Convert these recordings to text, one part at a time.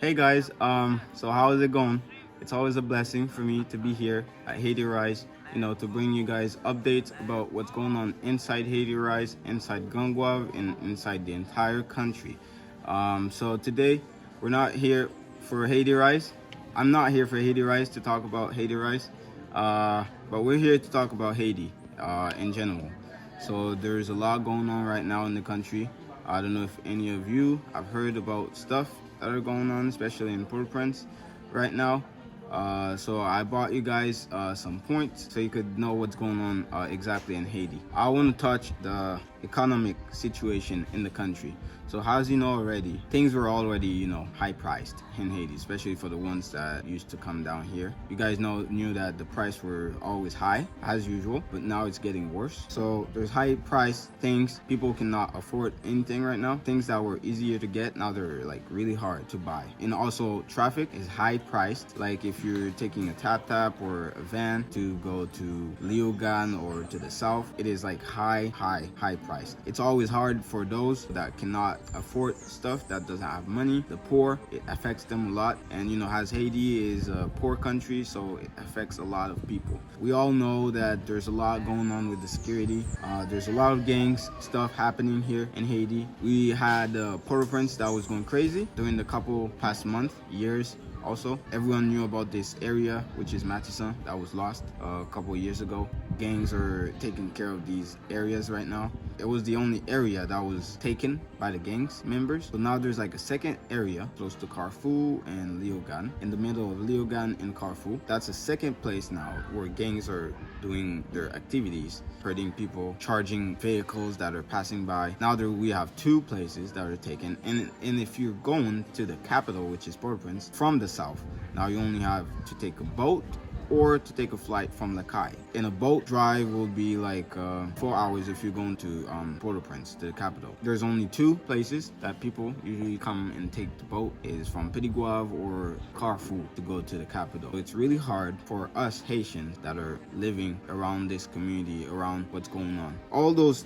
Hey guys, so how is it going? It's always a blessing for me to be here at Haiti Rise, to bring you guys updates about what's going on inside Haiti Rise, inside Grand-Goave, and inside the entire country. So today, we're not here for Haiti Rise. I'm not here for Haiti Rise to talk about Haiti Rise, but we're here to talk about Haiti in general. So there's a lot going on right now in the country. I don't know if any of you have heard about stuff that are going on, especially in Port-au-Prince right now. So I brought you guys some points so you could know what's going on exactly in Haiti. I want to touch the economic situation in the country. So as you know already, things were already, high priced in Haiti, especially for the ones that used to come down here. You guys knew that the price were always high as usual, but now it's getting worse. So there's high price things. People cannot afford anything right now. Things that were easier to get, now they're like really hard to buy. And also traffic is high priced. Like if you're taking a tap or a van to go to Léogâne or to the south, it is like high priced. It's always hard for those that cannot afford stuff, that doesn't have money. The poor, it affects them a lot. And as Haiti is a poor country, so it affects a lot of people. We all know that there's a lot going on with the security. There's a lot of gangs stuff happening here in Haiti. We had Port-au-Prince that was going crazy during the couple past years. Also, everyone knew about this area, which is Matissan, that was lost a couple of years ago. Gangs are taking care of these areas right now. It was the only area that was taken by the gangs members. So now there's like a second area close to Carrefour and Léogâne, in the middle of Léogâne and Carrefour. That's a second place now where gangs are doing their activities, hurting people, charging vehicles that are passing by. Now we have two places that are taken. And if you're going to the capital, which is Port-au-Prince, from the south, now you only have to take a boat or to take a flight from Le Cai. And a boat drive will be like 4 hours if you're going to Port-au-Prince, to the capital. There's only two places that people usually come and take the boat, is from Petit-Goave or Carrefour to go to the capital. It's really hard for us Haitians that are living around this community, around what's going on. All those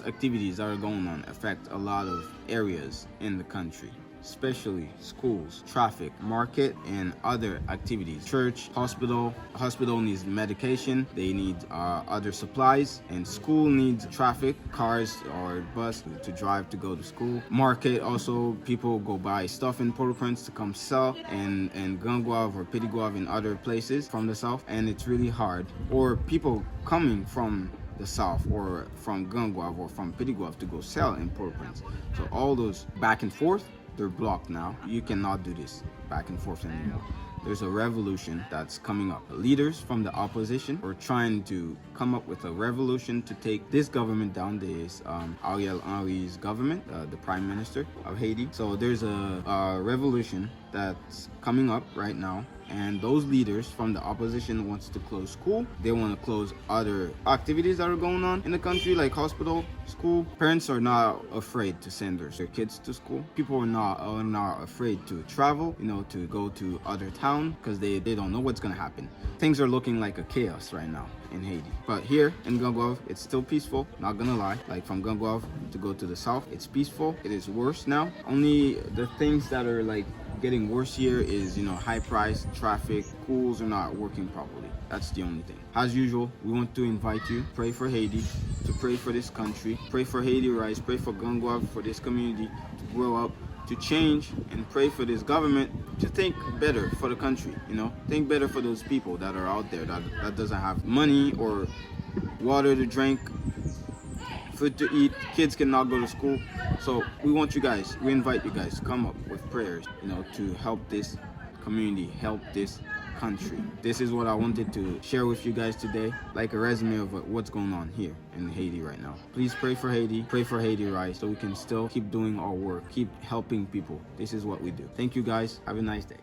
activities that are going on affect a lot of areas in the country, especially schools, traffic, market, and other activities. Church, hospital needs medication, they need other supplies, and school needs traffic, cars or bus to drive to go to school. Market also, people go buy stuff in Port-au-Prince to come sell, and Grand-Goave or Petit-Goave and other places from the south, and it's really hard. Or people coming from the south or from Grand-Goave or from Petit-Goave to go sell in Port-au-Prince. So all those back and forth, they're blocked now. You cannot do this back and forth anymore. There's a revolution that's coming up. Leaders from the opposition are trying to come up with a revolution to take this government down. This Ariel Henry's government, the prime minister of Haiti. So there's a revolution that's coming up right now, and those leaders from the opposition wants to close school. They want to close other activities that are going on in the country, like hospital, school. Parents are not afraid to send their kids to school. People are not afraid to travel, to go to other towns, because they don't know what's gonna happen. Things are looking like a chaos right now in Haiti. But here in Grand-Goave, it's still peaceful, not gonna lie. Like from Grand-Goave to go to the south, it's peaceful. It is worse now. Only the things that are like getting worse here is, high price, traffic, schools are not working properly. That's the only thing. As usual, we want to invite you, pray for Haiti, to pray for this country, pray for Haiti Rise, pray for Grand-Goave, for this community to grow up, to change, and pray for this government to think better for the country, think better for those people that are out there that doesn't have money or water to drink, food to eat, kids cannot go to school. So we invite you guys to come up with prayers, to help this community, help this country. This is what I wanted to share with you guys today, like a resume of what's going on here in Haiti right now. Please pray for Haiti, pray for Haiti Rise, so we can still keep doing our work, keep helping people. This is what we do. Thank you guys. Have a nice day.